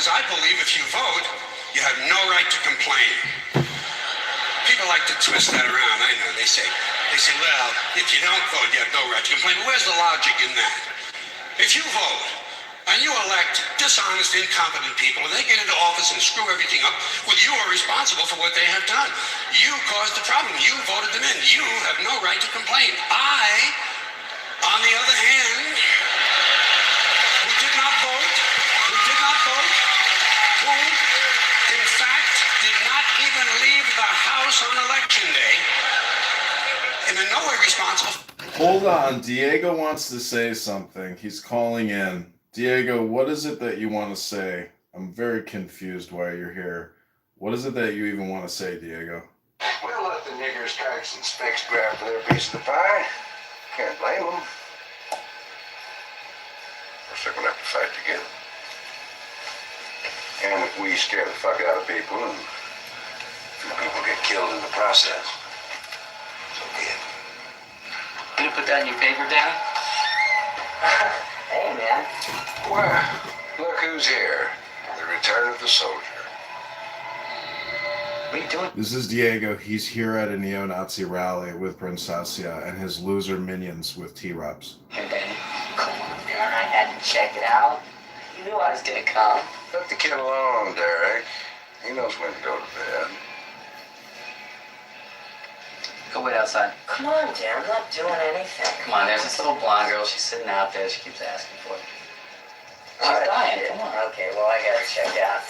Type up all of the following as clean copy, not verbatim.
Because I believe if you vote, you have no right to complain. People like to twist that around. I know. They say, well, if you don't vote, you have no right to complain. But where's the logic in that? If you vote and you elect dishonest, incompetent people, and they get into office and screw everything up, well, you are responsible for what they have done. You caused the problem. You voted them in. You have no right to complain. I, on the other hand, who did not vote, who, in fact, did not even leave the house on election day, am in no way responsible. Hold on, Diego wants to say something. He's calling in. Diego, what is it that you want to say? I'm very confused why you're here. What is it that you even want to say, Diego? We'll let the niggers, kikes, and specks grab their piece of the pie. Can't blame them. We're still gonna have to fight together. And if we scare the fuck out of people and people get killed in the process, so be it. You gonna put that in your paper, Danny? Hey, man. Well, look who's here. The return of the soldier. What are you doing? This is Diego. He's here at a neo-Nazi rally with Brinsacia and his loser minions with T-Reps. Hey, Danny. Come on, man. I had to check it out. You knew I was gonna come. Let the kid alone, Derek. He knows when to go to bed. Go wait outside. Come on, Dan. I'm not doing anything. Come on, there's this little blonde girl. She's sitting out there. She keeps asking for it. She's dying. Shit. Come on. Okay, well, I gotta check out.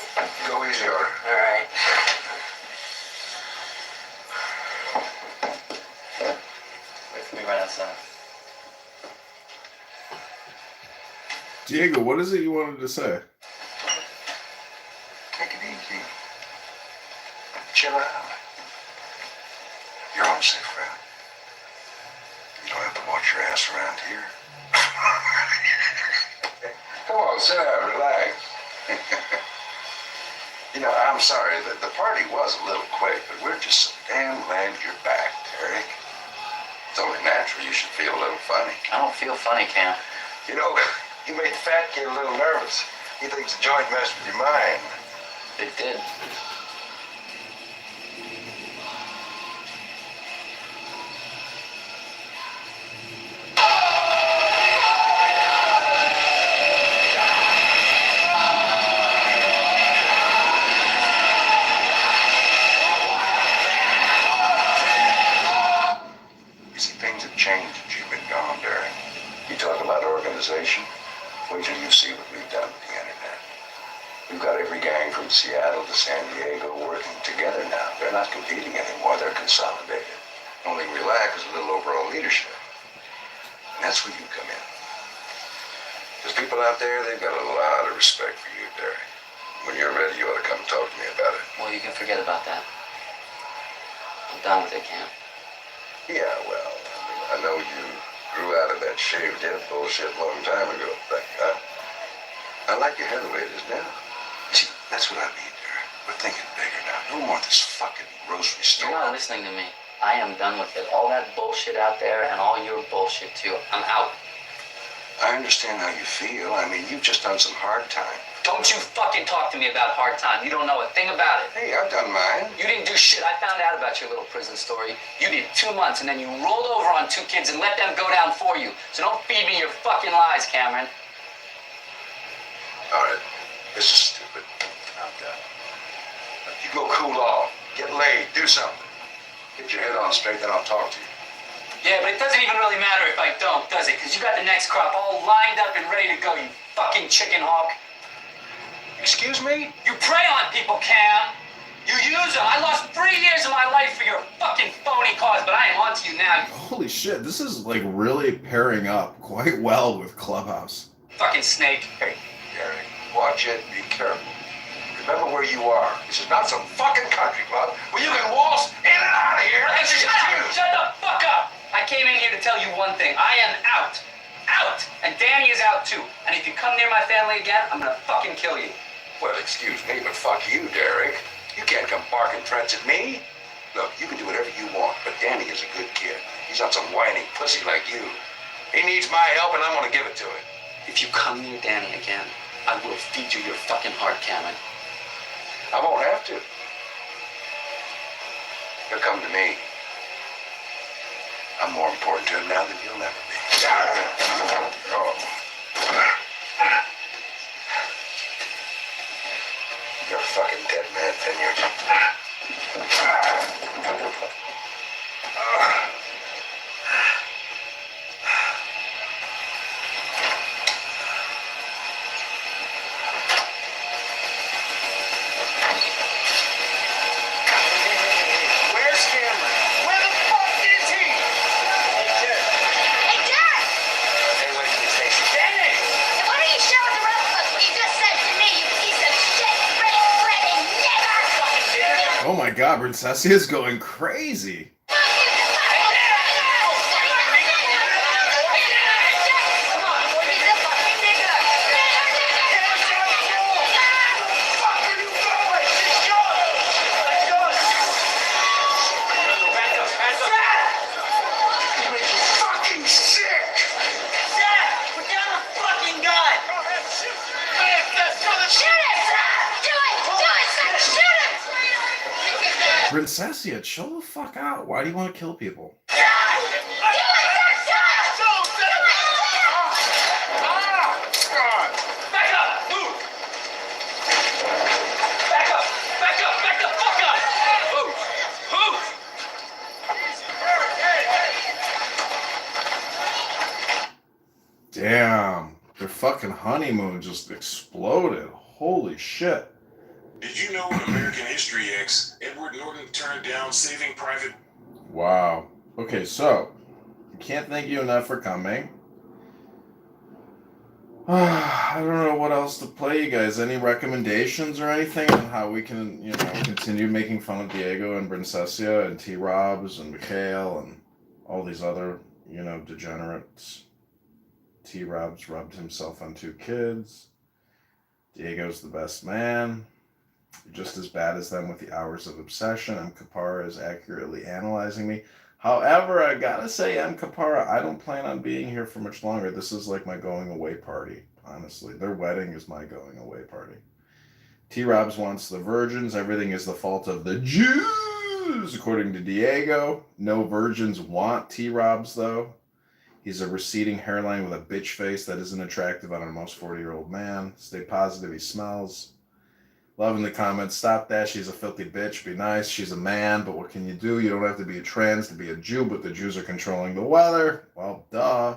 Go easy on her. All right. Wait for me right outside. Diego, what is it you wanted to say? Take it easy. Chill out. You're home safe, friend. You don't have to watch your ass around here. Come on, sit down, relax. You know, I'm sorry that the party was a little quick, but we're just so damn glad you're back, Derek. It's only natural you should feel a little funny. I don't feel funny, Cam. You know, you made the fat kid a little nervous. He thinks the joint messed with your mind. It did. You see, things have changed since you've been gone, Derek. You talk about organization. Wait till you see what we've done with the internet. We've got every gang from Seattle to San Diego working together now. They're not competing anymore. They're consolidated. Only we lack is a little overall leadership. And that's where you come in. There's people out there, they've got a lot of respect for you, Derek. When you're ready, you ought to come talk to me about it. Well, you can forget about that. I'm done with it, Cam. Yeah, well, I know you grew out of that shaved head bullshit a long time ago. But I like your hair the way it is now. See, that's what I mean, Derek. We're thinking bigger now. No more this fucking grocery store. You're not listening to me. I am done with it. All that bullshit out there and all your bullshit, too. I'm out. I understand how you feel. I mean, you've just done some hard time. Don't you fucking talk to me about hard time. You don't know a thing about it. Hey, I've done mine. You didn't do shit. I found out about your little prison story. You did 2 months, and then you rolled over on 2 kids and let them go down for you. So don't feed me your fucking lies, Cameron. All right. This is stupid. I'm done. You go cool off. Get laid. Do something. Get your head on straight, then I'll talk to you. Yeah, but it doesn't even really matter if I don't, does it? Because you got the next crop all lined up and ready to go, you fucking chicken hawk. Excuse me? You prey on people, Cam. You use them. I lost 3 years of my life for your fucking phony cause, but I am on to you now. Holy shit, this is like really pairing up quite well with Clubhouse. Fucking snake. Hey, Gary, watch it. Be careful. Remember where you are. This is not some fucking country club where you can waltz in and out of here. Hey, shut the fuck up. I came in here to tell you one thing. I am out. Out. And Danny is out too. And if you come near my family again, I'm gonna fucking kill you. Well, excuse me, but fuck you, Derek. You can't come barking threats at me. Look, you can do whatever you want, but Danny is a good kid. He's not some whining pussy like you. He needs my help, and I'm gonna give it to him. If you come near Danny again, I will feed you your fucking heart, Cameron. I won't have to. He'll come to me. I'm more important to him now than you'll ever be. Oh. You're a fucking dead man, Vineyard. Where's Cameron? Where the fuck is he? Hey, Jack. Hey, Dad! Hey, wait till you say Danny! Why don't you share with the rest of us what you just said to me, you piece of shit, race-threatening nigger! Oh my God, Princessia's going crazy. Fucking sick! Princessia, chill the fuck out. Why do you want to kill people? Back up! Move! Back up! Back up! Back the fuck up! Move! Move! Damn, their fucking honeymoon just exploded. Holy shit. Did you know in American History X, Edward Norton turned down Saving Private? Wow. Okay, so I can't thank you enough for coming. I don't know what else to play, you guys. Any recommendations or anything on how we can, continue making fun of Diego and Princessia and T-Robs and Mikhail and all these other, degenerates. T-Robs rubbed himself on 2 kids. Diego's the best man. You're just as bad as them with the hours of obsession. M. Kapara is accurately analyzing me. However, I gotta say, M. Kapara, I don't plan on being here for much longer. This is like my going away party, honestly. Their wedding is my going away party. T-Robs wants the virgins. Everything is the fault of the Jews, according to Diego. No virgins want T-Robs, though. He's a receding hairline with a bitch face that isn't attractive on a most 40-year-old man. Stay positive, he smells. Love in the comments, stop that, she's a filthy bitch, be nice, she's a man, but what can you do? You don't have to be a trans to be a Jew, but the Jews are controlling the weather. Well, duh.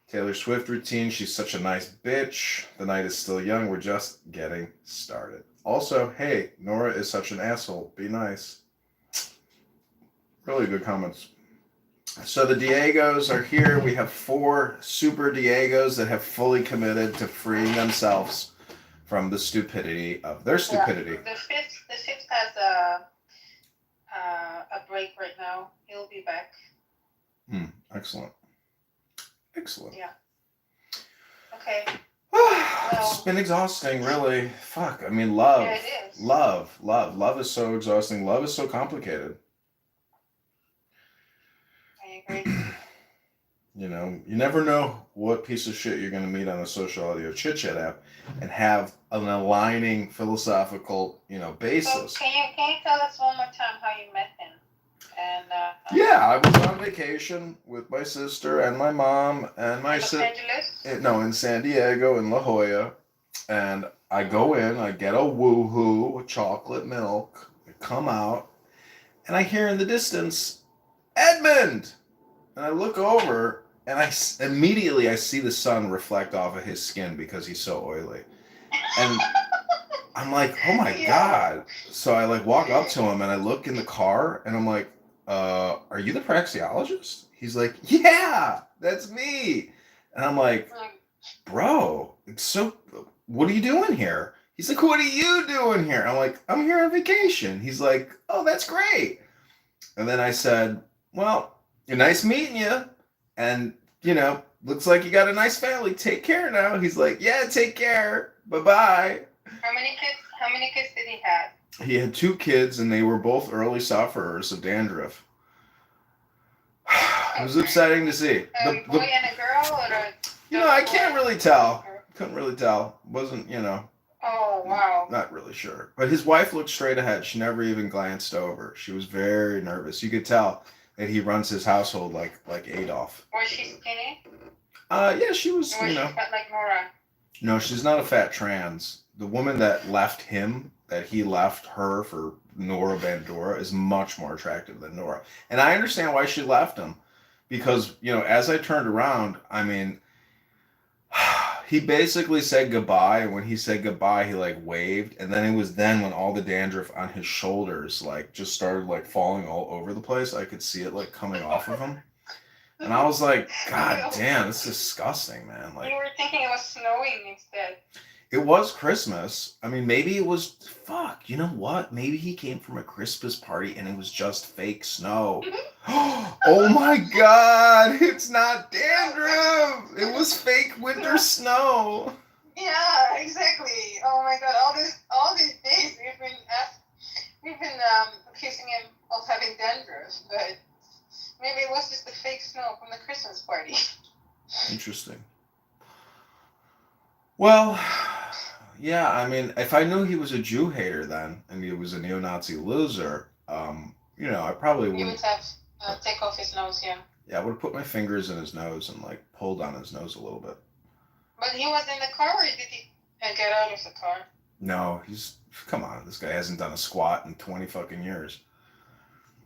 Taylor Swift routine, she's such a nice bitch. The night is still young, we're just getting started. Also, hey, Nora is such an asshole, be nice. Really good comments. So the Diegos are here. We have 4 super Diegos that have fully committed to freeing themselves from the stupidity of their stupidity. Yeah, the fifth has a break right now. He'll be back. Excellent. Yeah. Okay. It's been exhausting, really. Fuck. I mean, love. Yeah, it is. Love is so exhausting. Love is so complicated. I agree. You never know what piece of shit you're going to meet on a social audio chit-chat app and have an aligning philosophical, basis. So can you tell us one more time how you met him? And Yeah, I was on vacation with my sister and my mom and my Los Angeles? No, in San Diego, in La Jolla. And I go in, I get a woohoo with chocolate milk. I come out, and I hear in the distance, Edmund! And I look over, and I immediately see the sun reflect off of his skin because he's so oily. And I'm like, oh my God. So I walk up to him and I look in the car and I'm like, are you the praxeologist? He's like, yeah, that's me. And I'm like, bro, what are you doing here? He's like, what are you doing here? I'm like, I'm here on vacation. He's like, oh, that's great. And then I said, well, nice meeting you. And, looks like you got a nice family. Take care now. He's like, yeah, take care. Bye-bye. How many kids did he have? He had 2 kids, and they were both early sufferers of dandruff. It was upsetting to see. A boy and a girl, or I can't really tell. Couldn't really tell. Wasn't, Oh, wow. not really sure. But his wife looked straight ahead. She never even glanced over. She was very nervous. You could tell that he runs his household like Adolf. Was she skinny? Yeah, she was, Or was she fat like Nora? No, she's not a fat trans. The woman that left him, that he left her for Nora Bandora, is much more attractive than Nora. And I understand why she left him. Because, as I turned around, I mean, he basically said goodbye. And when he said goodbye, he like waved. And then it was then when all the dandruff on his shoulders like just started like falling all over the place. I could see it like coming off of him. And I was like, God damn, this is disgusting, man. Like, You were thinking it was snowing instead. it was Christmas. I mean, maybe it was, fuck, you know what? Maybe he came from a Christmas party and it was just fake snow. Oh my God, it's not dandruff. It was fake winter snow. Yeah, exactly. Oh my God, all these days we've been accusing him of having dandruff, but maybe it was just the fake snow from the Christmas party. Interesting. Well, yeah, I mean, if I knew he was a Jew hater then, and he was a neo-Nazi loser, I probably You would wouldn't. have take off his nose, yeah. Yeah, I would have put my fingers in his nose and like pulled on his nose a little bit. But he was in the car, or did he get out of the car? No, come on, this guy hasn't done a squat in 20 fucking years.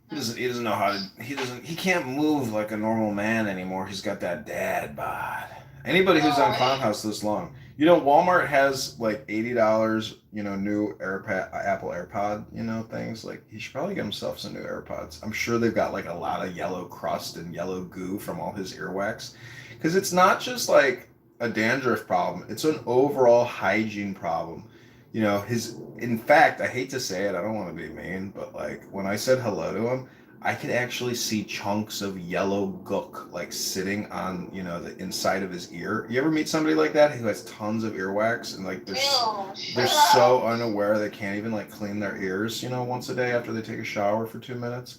He doesn't know how to, he can't move like a normal man anymore. He's got that dad bod. Anybody who's on Clown House this long, Walmart has like $80, new Apple AirPod, things. Like, he should probably get himself some new AirPods. I'm sure they've got like a lot of yellow crust and yellow goo from all his earwax. Because it's not just like a dandruff problem, it's an overall hygiene problem. In fact, I hate to say it, I don't want to be mean, but like when I said hello to him, I could actually see chunks of yellow gook like sitting on, the inside of his ear. You ever meet somebody like that who has tons of earwax and like they're so unaware they can't even like clean their ears, once a day after they take a shower for 2 minutes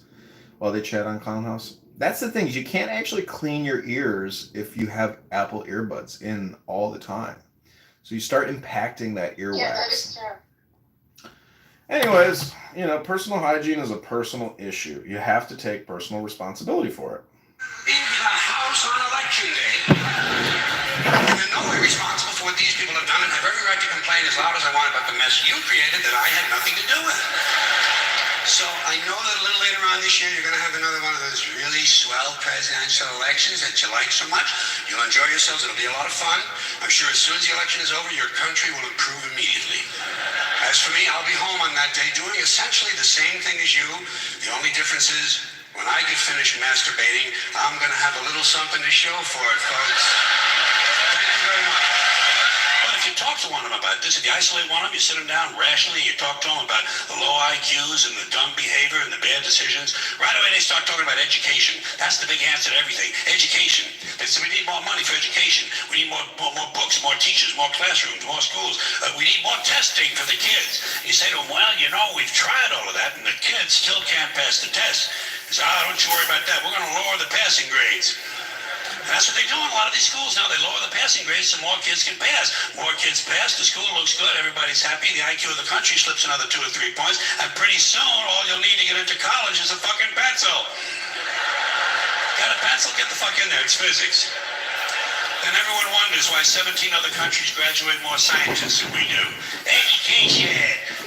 while they chat on Clown House? That's the thing, is you can't actually clean your ears if you have Apple earbuds in all the time. So you start impacting that earwax. Yeah, that is true. Anyways, personal hygiene is a personal issue. You have to take personal responsibility for it. In the House on election day. I'm in no way responsible for what these people have done and have every right to complain as loud as I want about the mess you created that I had nothing to do with. So I know that a little later on this year you're going to have another one of those really swell presidential elections that you like so much. You'll enjoy yourselves. It'll be a lot of fun. I'm sure as soon as the election is over, your country will improve immediately. As for me, I'll be home on that day doing essentially the same thing as you. The only difference is when I get finished masturbating, I'm going to have a little something to show for it, folks. Thank you very much. But if you talk to one of them about this, if you isolate one of them, you sit them down rationally, you talk to them about the low IQs and the dumb behavior and the bad decisions, right away they start talking about education. That's the big answer to everything. Education. They say we need more money for education. We need more books, more teachers, more classrooms, more schools. We need more testing for the kids. You say to them, well, we've tried all of that and the kids still can't pass the test. They say, don't you worry about that. We're going to lower the passing grades. And that's what they do in a lot of these schools now. They lower the passing grades so more kids can pass. More kids pass, the school looks good, everybody's happy, the IQ of the country slips another 2 or 3 points, and pretty soon all you'll need to get into college is a fucking pencil. Got a pencil? Get the fuck in there, it's physics. Then everyone wonders why 17 other countries graduate more scientists than we do. Education.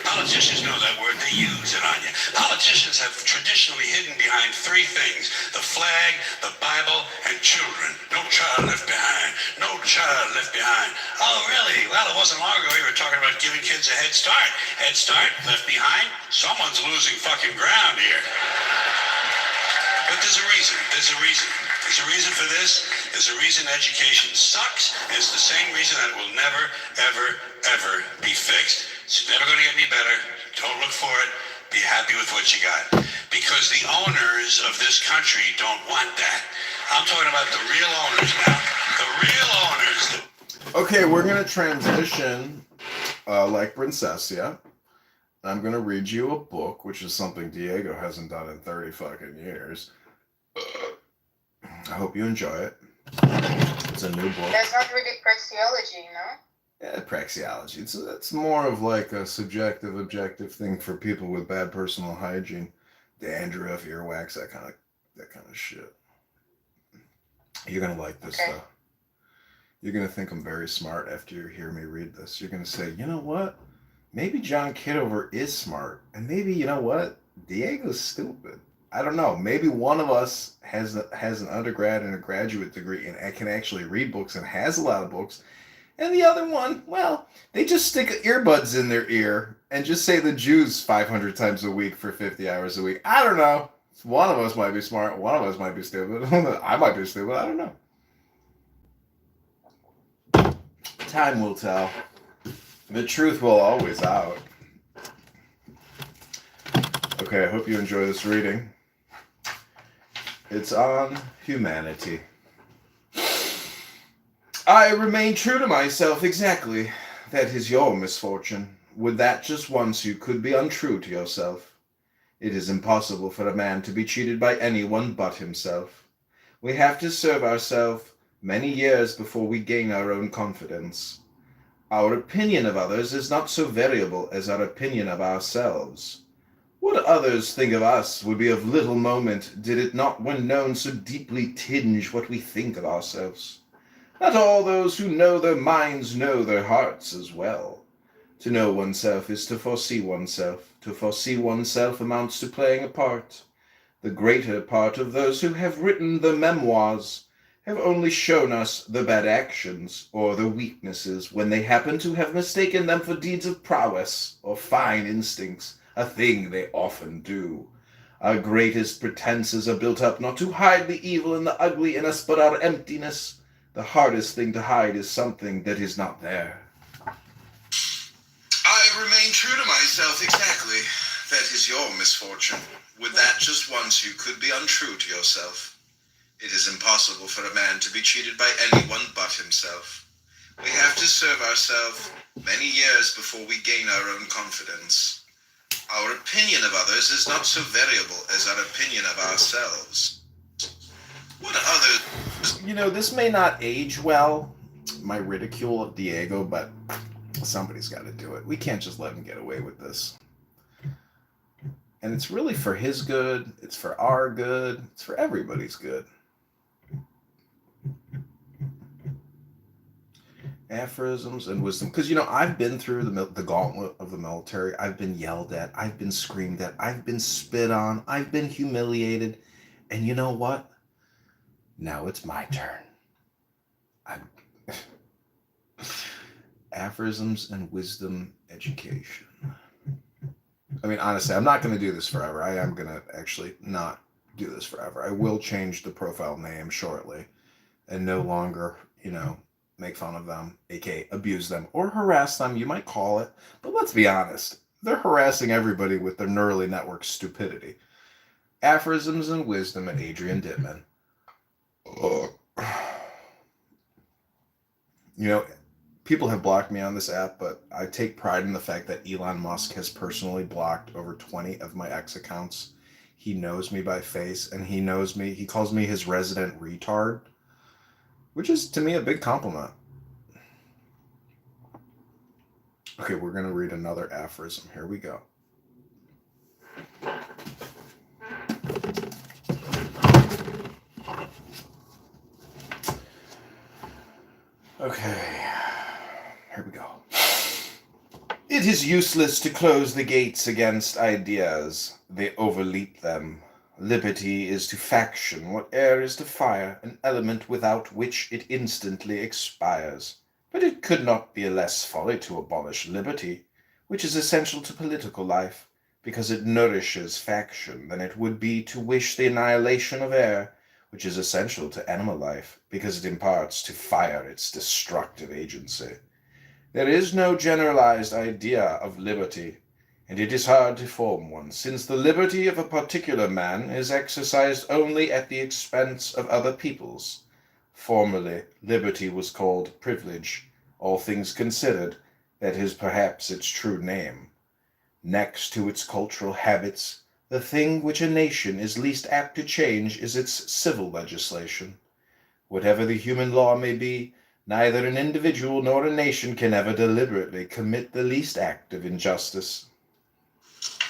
Politicians know that word, they use it on you. Politicians have traditionally hidden behind 3 things: the flag, the Bible, and children. No child left behind. No child left behind. Oh, really? Well, it wasn't long ago you were talking about giving kids a head start. Head start, left behind? Someone's losing fucking ground here. But there's a reason. There's a reason. There's a reason for this. There's a reason education sucks. And it's the same reason that it will never, ever, ever be fixed. It's never going to get any better. Don't look for it. Be happy with what you got. Because the owners of this country don't want that. I'm talking about the real owners now. The real owners. Okay, we're going to transition like Princessia. I'm going to read you a book, which is something Diego hasn't done in 30 fucking years. I hope you enjoy it. It's a new book. That's not really praxeology, no? Yeah, praxeology. It's more of like a subjective, objective thing for people with bad personal hygiene, dandruff, earwax, that kind of shit. You're gonna like this Okay. though. You're gonna think I'm very smart after you hear me read this. You're gonna say, you know what? Maybe John Kitover is smart, and maybe you know what? Diego's stupid. I don't know. Maybe one of us has an undergrad and a graduate degree and can actually read books and has a lot of books, and the other one, well, they just stick earbuds in their ear and just say the Jews 500 times a week for 50 hours a week. I don't know. One of us might be smart. One of us might be stupid. I might be stupid. I don't know. Time will tell. The truth will always out. Okay, I hope you enjoy this reading. It's on humanity. I remain true to myself exactly. That is your misfortune. Would that just once you could be untrue to yourself. It is impossible for a man to be cheated by anyone but himself. We have to serve ourselves many years before we gain our own confidence. Our opinion of others is not so variable as our opinion of ourselves. What others think of us would be of little moment did it not, when known, so deeply tinge what we think of ourselves. Not all those who know their minds know their hearts as well. To know oneself is to foresee oneself. To foresee oneself amounts to playing a part. The greater part of those who have written the memoirs have only shown us the bad actions or the weaknesses when they happen to have mistaken them for deeds of prowess or fine instincts, a thing they often do. Our greatest pretenses are built up not to hide the evil and the ugly in us, but our emptiness. The hardest thing to hide is something that is not there. I remain true to myself exactly. That is your misfortune. Would that just once you could be untrue to yourself. It is impossible for a man to be cheated by anyone but himself. We have to serve ourselves many years before we gain our own confidence. Our opinion of others is not so variable as our opinion of ourselves. What others... You know, this may not age well, my ridicule of Diego, but somebody's got to do it. We can't just let him get away with this. And it's really for his good, it's for our good, it's for everybody's good. Aphorisms and wisdom. Because, you know, I've been through the gauntlet of the military. I've been yelled at. I've been screamed at. I've been spit on. I've been humiliated. And you know what? Now it's my turn. Aphorisms and wisdom education. I mean, honestly, I'm not going to do this forever. I am going to actually not do this forever. I will change the profile name shortly and no longer, you know, make fun of them, aka abuse them, or harass them, you might call it. But let's be honest, they're harassing everybody with their neurally network stupidity. Aphorisms and Wisdom and Adrian Dittman. You know, people have blocked me on this app, but I take pride in the fact that Elon Musk has personally blocked over 20 of my X accounts. He knows me by face, and he knows me. He calls me his resident retard, which is, to me, a big compliment. Okay, we're going to read another aphorism. Here we go. Okay, here we go. It is useless to close the gates against ideas. They overleap them. Liberty is to faction what air is to fire, an element without which it instantly expires. But it could not be a less folly to abolish liberty, which is essential to political life, because it nourishes faction, than it would be to wish the annihilation of air, which is essential to animal life, because it imparts to fire its destructive agency. There is no generalized idea of liberty, and it is hard to form one, since the liberty of a particular man is exercised only at the expense of other people's. Formerly, liberty was called privilege. All things considered, that is perhaps its true name. Next to its cultural habits, the thing which a nation is least apt to change is its civil legislation. Whatever the human law may be, Neither an individual nor a nation can ever deliberately commit the least act of injustice.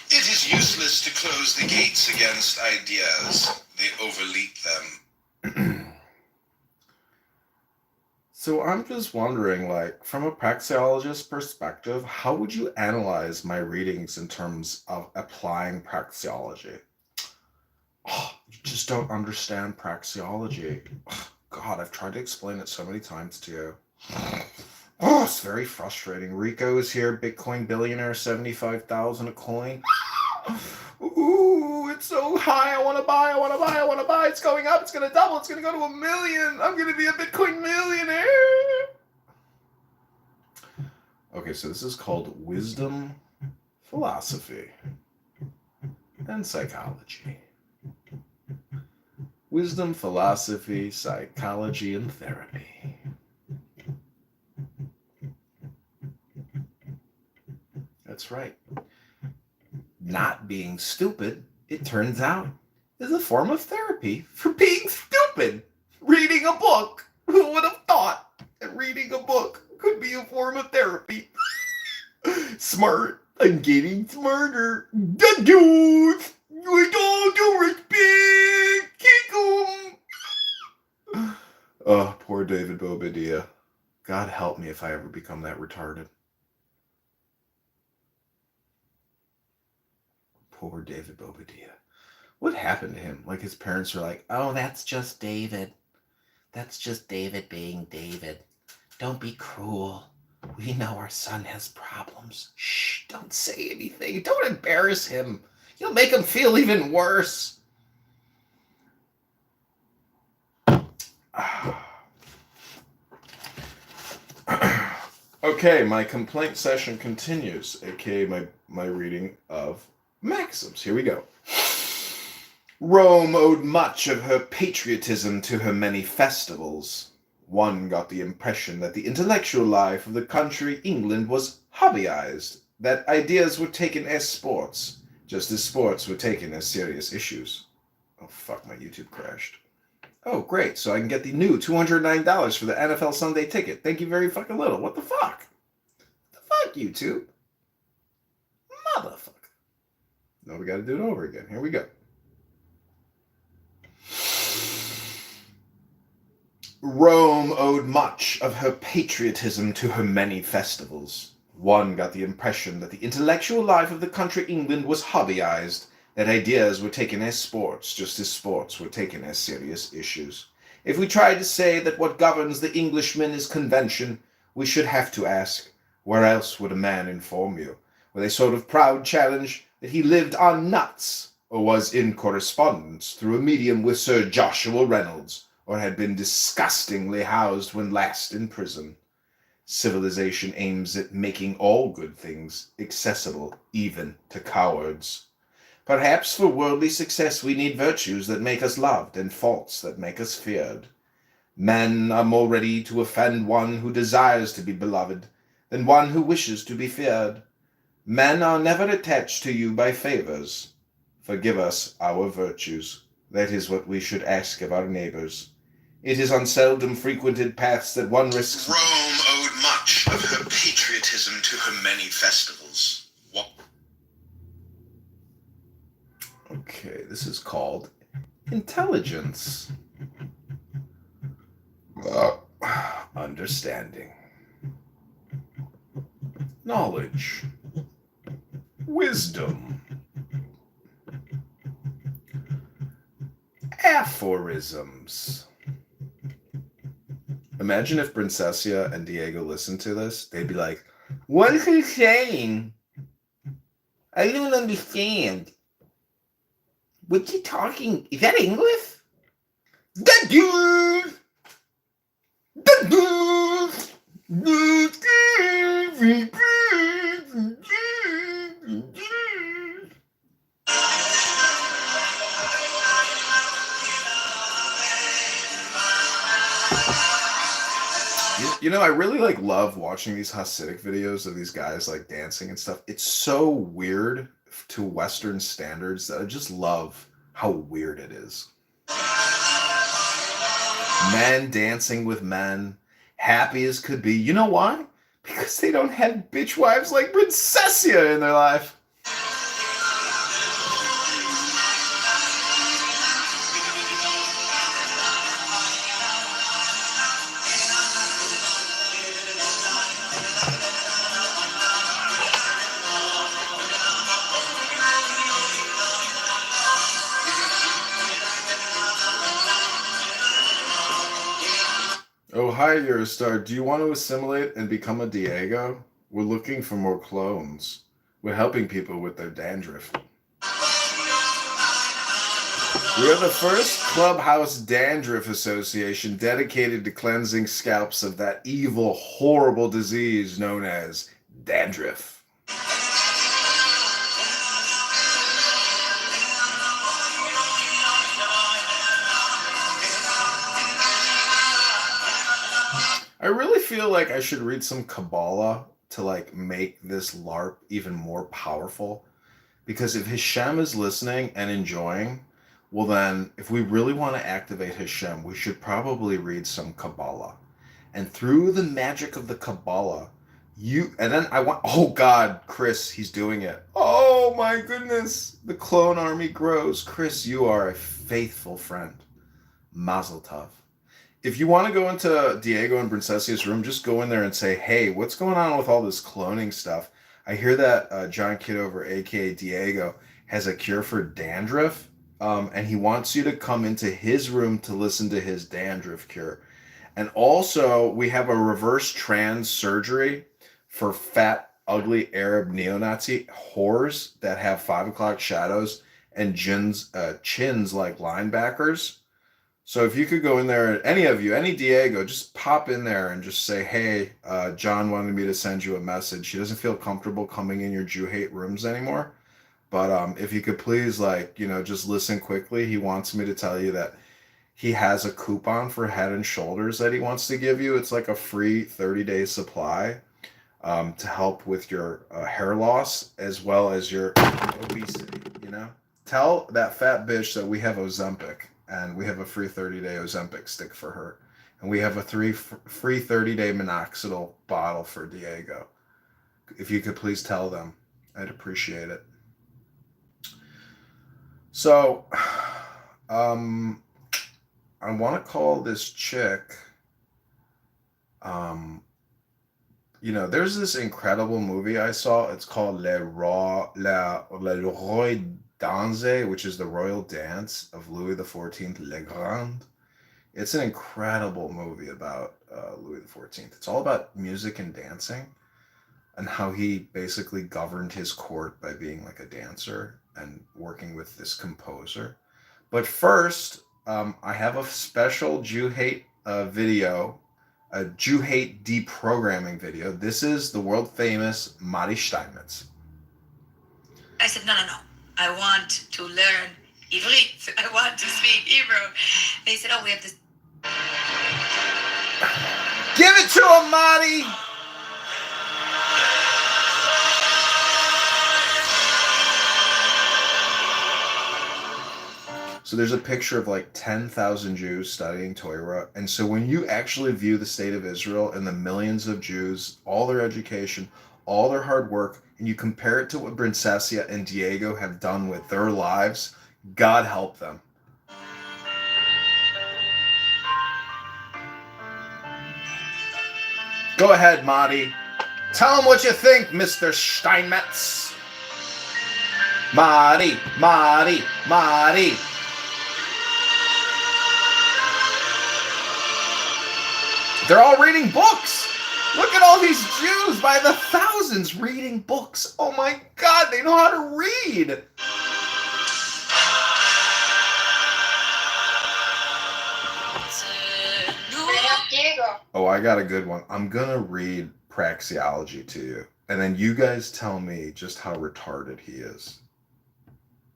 It is useless to close the gates against ideas. They overleap them. So I'm just wondering, like, from a praxeologist perspective, how would you analyze my readings in terms of applying praxeology? Oh, you just don't understand praxeology. Oh, God, I've tried to explain it so many times to you. Oh, it's very frustrating. Rico is here, Bitcoin billionaire, 75,000 a coin. Ooh, it's so high. I want to buy. It's going up. It's going to double. It's going to go to 1 million. I'm going to be a Bitcoin millionaire. Okay, so this is called Wisdom, Philosophy, and Psychology. Wisdom, Philosophy, Psychology, and Therapy. That's right. Not being stupid, it turns out, is a form of therapy for being stupid. Reading a book. Who would have thought that reading a book could be a form of therapy? Smart. I'm getting smarter. The dude with all due respect. Kick 'em. Oh, poor David Bobadilla. God help me if I ever become that retarded. Poor David Bobadilla. What happened to him? Like, his parents are like, oh, that's just David. That's just David being David. Don't be cruel. We know our son has problems. Shh, don't say anything. Don't embarrass him. You'll make him feel even worse. Okay, my complaint session continues, aka my reading of maxims. Here we go. Rome owed much of her patriotism to her many festivals. One got the impression that the intellectual life of the country, England, was hobbyized, that ideas were taken as sports, just as sports were taken as serious issues. Oh, fuck, my YouTube crashed. Oh, great, so I can get the new $209 for the NFL Sunday ticket. Thank you very fucking little. What the fuck? What the fuck, YouTube? Motherfucker. No, we gotta do it over again. Here we go. Rome owed much of her patriotism to her many festivals. One got the impression that the intellectual life of the country England was hobbyized, that ideas were taken as sports, just as sports were taken as serious issues. If we tried to say that what governs the Englishman is convention, we should have to ask, where else would a man inform you? With a sort of proud challenge that he lived on nuts, or was in correspondence through a medium with Sir Joshua Reynolds, or had been disgustingly housed when last in prison. Civilization aims at making all good things accessible even to cowards. Perhaps for worldly success we need virtues that make us loved and faults that make us feared. Men are more ready to offend one who desires to be beloved than one who wishes to be feared. Men are never attached to you by favors. Forgive us our virtues. That is what we should ask of our neighbors. It is on seldom frequented paths that one risks. Rome owed much of her patriotism to her many festivals. Okay, this is called intelligence. Understanding. Knowledge. Wisdom. Aphorisms. Imagine if Princessia and Diego listened to this. They'd be like, what is he saying? I don't understand. What's he talking? Is that English? The dude! The dude! You know, I really love watching these Hasidic videos of these guys dancing and stuff. It's so weird to Western standards that I just love how weird it is. Men dancing with men, happy as could be. You know why? Because they don't have bitch wives like Princessia in their life. Oh, hi, Eurostar. Do you want to assimilate and become a Diego? We're looking for more clones. We're helping people with their dandruff. We are the first Clubhouse Dandruff Association dedicated to cleansing scalps of that evil, horrible disease known as dandruff. I really feel like I should read some Kabbalah to like make this LARP even more powerful. Because if Hashem is listening and enjoying, well then, if we really want to activate Hashem, we should probably read some Kabbalah. And through the magic of the Kabbalah, oh God, Chris, he's doing it. Oh my goodness, the clone army grows. Chris, you are a faithful friend. Mazel tov. If you want to go into Diego and Princessia's room, just go in there and say, hey, what's going on with all this cloning stuff? I hear that John Kitover, a.k.a. Diego, has a cure for dandruff, and he wants you to come into his room to listen to his dandruff cure. And also, we have a reverse trans surgery for fat, ugly Arab neo-Nazi whores that have 5 o'clock shadows and chins like linebackers. So if you could go in there, any of you, any Diego, just pop in there and just say, hey, John wanted me to send you a message. He doesn't feel comfortable coming in your Jew hate rooms anymore. But if you could please, just listen quickly. He wants me to tell you that he has a coupon for Head and Shoulders that he wants to give you. It's like a free 30-day supply to help with your hair loss as well as your obesity, Tell that fat bitch that we have Ozempic. And we have a free 30-day Ozempic stick for her. And we have a free 30-day minoxidil bottle for Diego. If you could please tell them, I'd appreciate it. So, I want to call this chick, there's this incredible movie I saw. It's called Le Roi Danse, which is the royal dance of Louis XIV Le Grand. It's an incredible movie about Louis XIV. It's all about music and dancing and how he basically governed his court by being like a dancer and working with this composer. But first, I have a special Jew hate video, a Jew hate deprogramming video. This is the world famous Mari Steinmetz. I said, no. I want to learn Ivrit. I want to speak Hebrew. They said, oh, we have this. Give it to him, Marty! So there's a picture of like 10,000 Jews studying Torah. And so when you actually view the state of Israel and the millions of Jews, all their education, all their hard work, and you compare it to what Princessia and Diego have done with their lives, God help them. Go ahead, Marty. Tell them what you think, Mr. Steinmetz. Marty. They're all reading books. Look at all these Jews by the thousands reading books. Oh my God, they know how to read. Oh, I got a good one. I'm going to read Praxeology to you. And then you guys tell me just how retarded he is.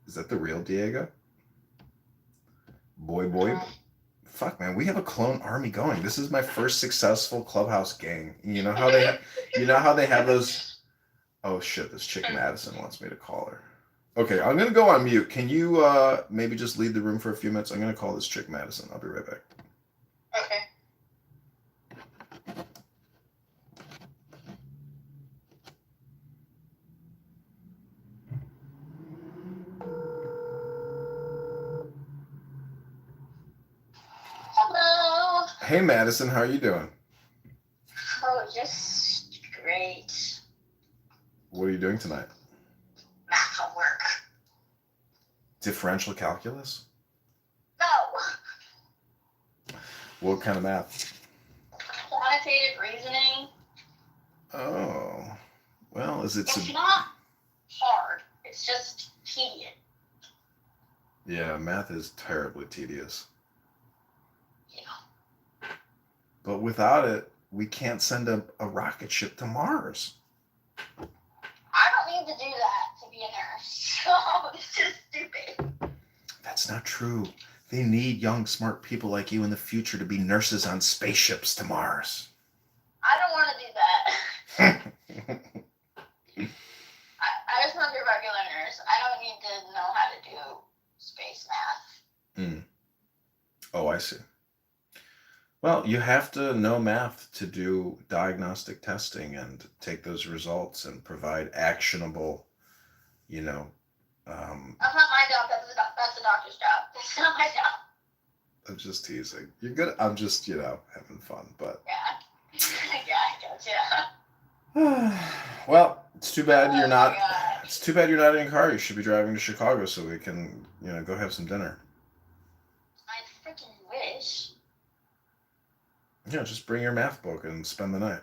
Is that the real Diego? Boy. Fuck, man, we have a clone army going. This is my first successful Clubhouse gang. You know how they have those. Oh shit, this chick Madison wants me to call her. Okay, I'm gonna go on mute. Can you maybe just leave the room for a few minutes? I'm gonna call this chick Madison. I'll be right back. Okay. Hey, Madison, how are you doing? Oh, just great. What are you doing tonight? Math homework. Differential calculus? No. What kind of math? Quantitative reasoning. Oh. Well, is it... It's not hard. It's just tedious. Yeah, math is terribly tedious. Yeah. But without it, we can't send a rocket ship to Mars. I don't need to do that to be a nurse. So it's just stupid. That's not true. They need young, smart people like you in the future to be nurses on spaceships to Mars. I don't want to do that. I just want to be a regular nurse. I don't need to know how to do space math. Oh, I see. Well, you have to know math to do diagnostic testing and take those results and provide actionable, That's not my job. That's the doctor's job. That's not my job. I'm just teasing. You're good. I'm just, having fun, but. Yeah. Yeah, I gotcha. Well, it's too bad you're not. Oh my God. It's too bad you're not in a car. You should be driving to Chicago so we can, go have some dinner. I freaking wish. Yeah, just bring your math book and spend the night.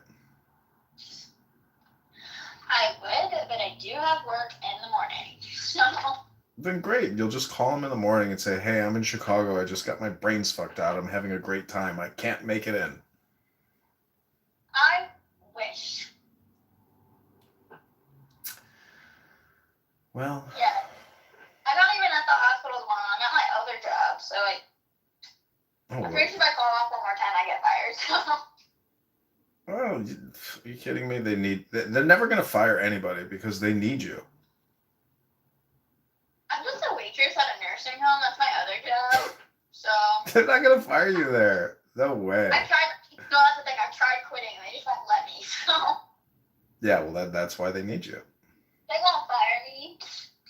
I would, but I do have work in the morning. So. Then great. You'll just call them in the morning and say, "Hey, I'm in Chicago. I just got my brains fucked out. I'm having a great time. I can't make it in." I wish. Well. Yeah. I'm not even at the hospital tomorrow. I'm at my other job, so I'm pretty sure if I call off one more time, I get fired. So. Oh, are you kidding me? They're never going to fire anybody because they need you. I'm just a waitress at a nursing home. That's my other job. So. They're not going to fire you there. No way. I tried. No, that's the thing. I tried quitting, and they just won't let me. So. Yeah, well, that's why they need you. They won't fire me.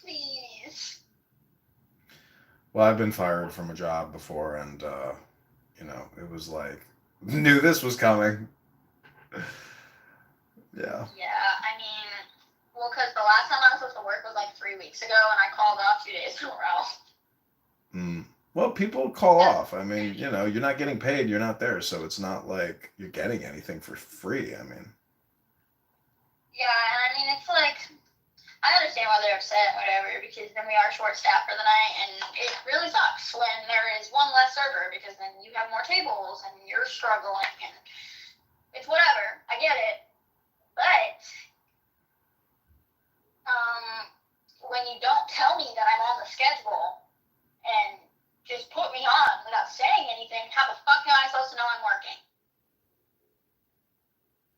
Please. Well, I've been fired from a job before, and it was like knew this was coming. Yeah. Yeah, I mean, well, because the last time I was supposed to work was like 3 weeks ago, and I called off 2 days in a row. Well, people call off. I mean, you're not getting paid. You're not there, so it's not like you're getting anything for free. I mean. Yeah, and I mean, it's like, I understand why they're upset, whatever, because then we are short-staffed for the night, and it really sucks when there is one less server, because then you have more tables, and you're struggling, and it's whatever. I get it. But, when you don't tell me that I'm on the schedule, and just put me on without saying anything, how the fuck am I supposed to know I'm working?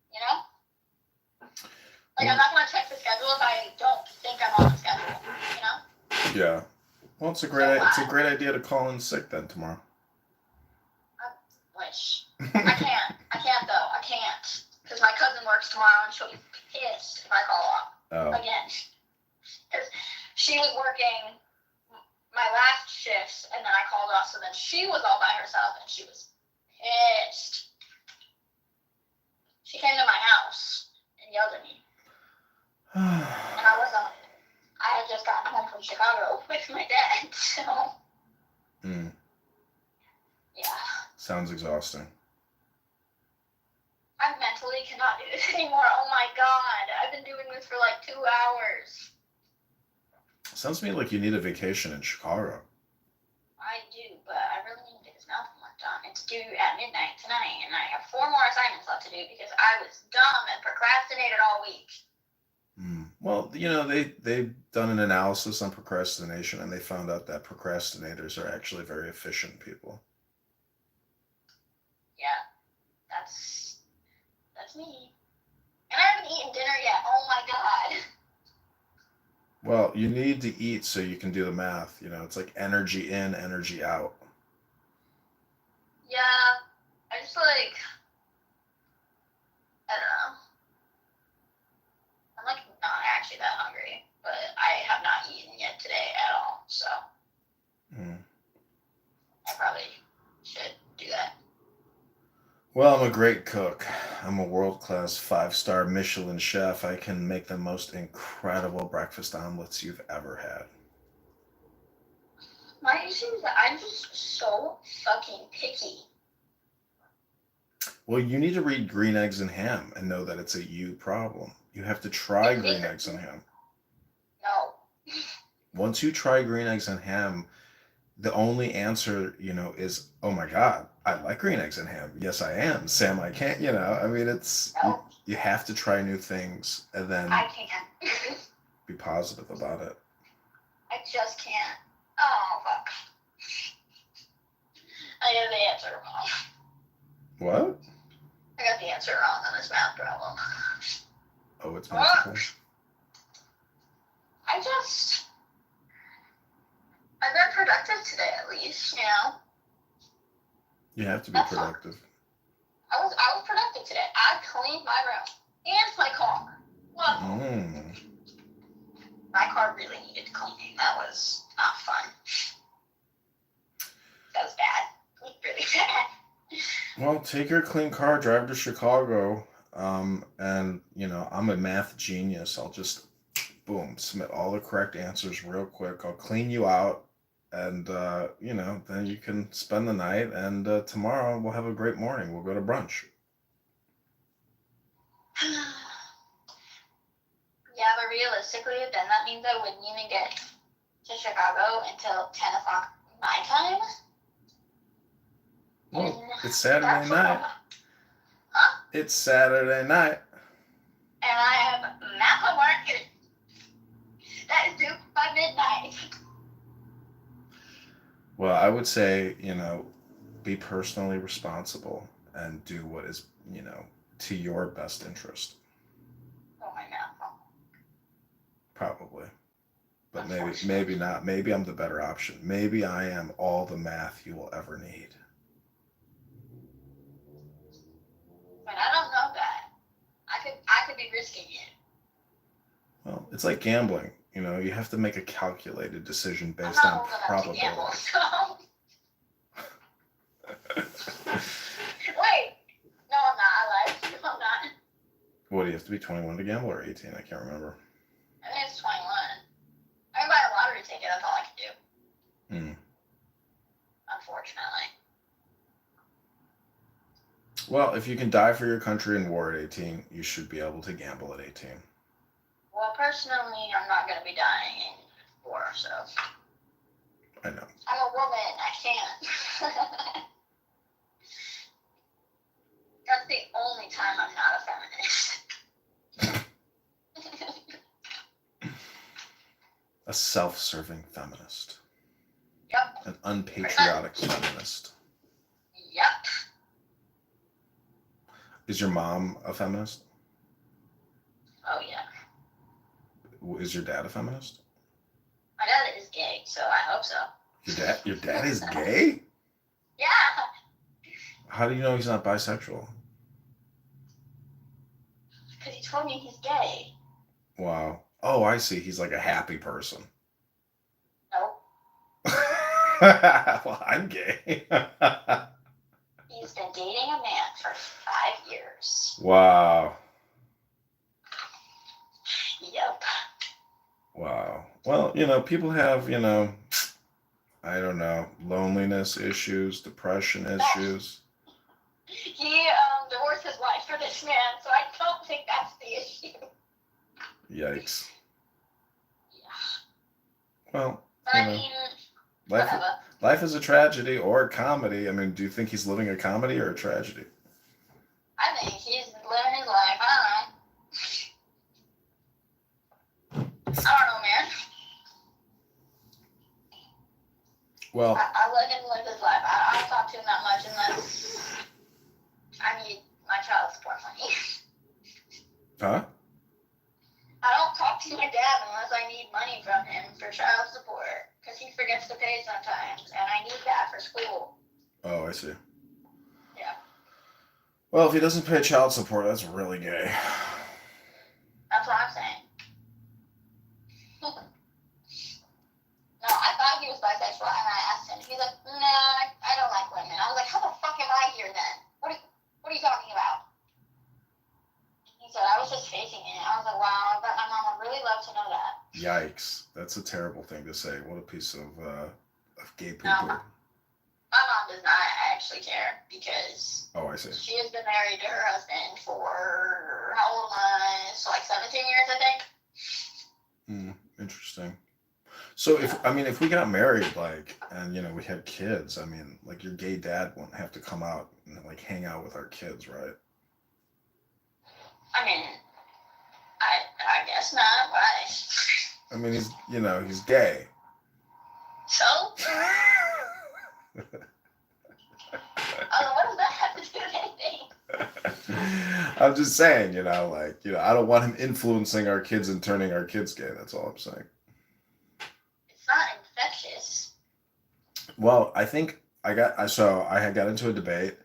You know? Like, I'm not going to check the schedule if I don't think I'm on the schedule, you know? Yeah. Well, it's a great idea to call in sick then tomorrow. I wish. I can't though. I can't. Because my cousin works tomorrow and she'll be pissed if I call off. Oh. Again. Because she was working my last shifts and then I called off, so then she was all by herself and she was pissed. She came to my house and yelled at me. And I had just gotten home from Chicago with my dad, so. Yeah. Sounds exhausting. I mentally cannot do this anymore. Oh my god. I've been doing this for like 2 hours. Sounds to me like you need a vacation in Chicago. I do, but I really need to get this math homework done. It's due at midnight tonight, and I have 4 more assignments left to do because I was dumb and procrastinated all week. Well, they've done an analysis on procrastination, and they found out that procrastinators are actually very efficient people. Yeah, that's me. And I haven't eaten dinner yet. Oh my god. Well, you need to eat so you can do the math. It's like energy in, energy out. Yeah, I just like, I don't know. I'm like not actually that hungry, but I have not eaten yet today at all, so I probably should do that. Well, I'm a great cook. I'm a world-class five-star Michelin chef. I can make the most incredible breakfast omelets you've ever had. My issue is that I'm just so fucking picky. Well, you need to read Green Eggs and Ham and know that it's a you problem. You have to try Is Green it? Eggs and Ham. No. Once you try Green Eggs and Ham, the only answer, is, oh my God, I like green eggs and ham. Yes, I am. Sam, I can't, I mean, No. you have to try new things and then I can't. be positive about it. I just can't. Oh, fuck. I got the answer wrong. What? I got the answer wrong on this math problem. Oh, it's multiple. I've been productive today at least, You have to be That's productive. I was productive today. I cleaned my room and my car. Well, my car really needed cleaning. That was not fun. That was bad. Really bad. Well, take your clean car, drive to Chicago, and, I'm a math genius. I'll just, boom, submit all the correct answers real quick. I'll clean you out, and, then you can spend the night, and tomorrow we'll have a great morning. We'll go to brunch. Yeah, but realistically, then that means I wouldn't even get to Chicago until 10 o'clock my time. Well, And it's Saturday that's night. Huh? It's Saturday night. And I have math homework that is due by midnight. Well, I would say, be personally responsible and do what is, to your best interest. Oh, my math homework. Probably. But maybe not. Maybe I'm the better option. Maybe I am all the math you will ever need. But I don't know that. I could be risking it. Well, it's like gambling. You have to make a calculated decision I'm based not on old enough to probability. gamble, so. Wait. No, I'm not. I lied. No, I'm not. What, do you have to be 21 to gamble or 18? I can't remember. I think it's 21. I can buy a lottery ticket. That's all I can do. Unfortunately. Well, if you can die for your country in war at 18, you should be able to gamble at 18. Well, personally, I'm not going to be dying in war, so. I know. I'm a woman. I can't. That's the only time I'm not a feminist. A self-serving feminist. Yep. An unpatriotic feminist. Yep. Is your mom a feminist? Oh, yeah. Is your dad a feminist? My dad is gay, so I hope so. Your dad is gay? Yeah. How do you know he's not bisexual? Because he told me he's gay. Wow. Oh, I see. He's like a happy person. Nope. Well, I'm gay. He's been dating a man for 5 years. Wow. Yep. Wow. Well, people have, I don't know, loneliness issues, depression issues. He divorced his wife for this man, so I don't think that's the issue. Yikes. Yeah. Well, But I mean, whatever. life is a tragedy or a comedy. I mean, do you think he's living a comedy or a tragedy? I think he's living his life. I don't know, man. Well, I let him live his life. I don't talk to him that much unless I need my child support money. huh? I don't talk to my dad unless I need money from him for child support because he forgets to pay sometimes, and I need that for school. Oh, I see. Yeah. Well, if he doesn't pay child support, that's really gay. That's what I'm saying. No, I thought he was bisexual, and I asked him. He's like, "Nah, I don't like women." I was like, "How the fuck am I here then? What are allowed to know that. Yikes. That's a terrible thing to say. What a piece of gay poo No. poo. My mom does not actually care because Oh, I see. she has been married to her husband for how old am I? So like 17 years, I think. Interesting. So if we got married, like, and you know, we had kids, I mean, like your gay dad wouldn't have to come out and like hang out with our kids, right? I mean, I guess not. Why? I mean, he's gay. So? I don't know, what does that have to do with anything? I'm just saying, I don't want him influencing our kids and turning our kids gay. That's all I'm saying. It's not infectious. Well, I think I had got into a debate.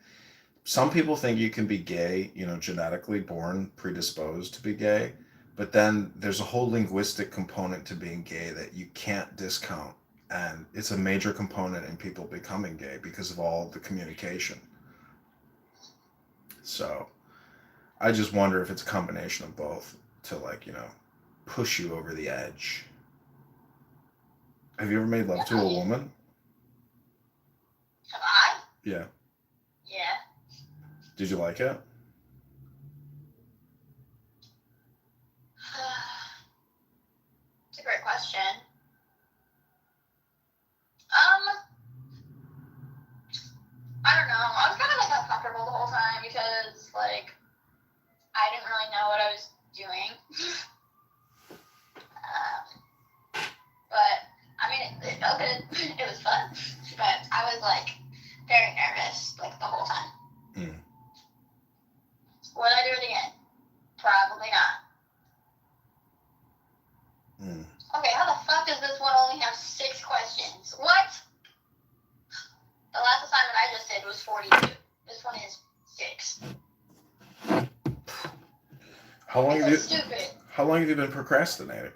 Some people think you can be gay, genetically born, predisposed to be gay, but then there's a whole linguistic component to being gay that you can't discount. And it's a major component in people becoming gay because of all the communication. So I just wonder if it's a combination of both to push you over the edge. Have you ever made love to a woman? Have I? Yeah. Yeah. Did you like it? It's a great question. I don't know. I was kind of uncomfortable the whole time because I didn't really know what I was doing. But I mean, it felt good. It was fun, but I was very nervous the whole time. Would I do it again? Probably not. Okay, how the fuck does this one only have 6 questions? What? The last assignment I just did was 42. This one is 6. How long have you been procrastinating?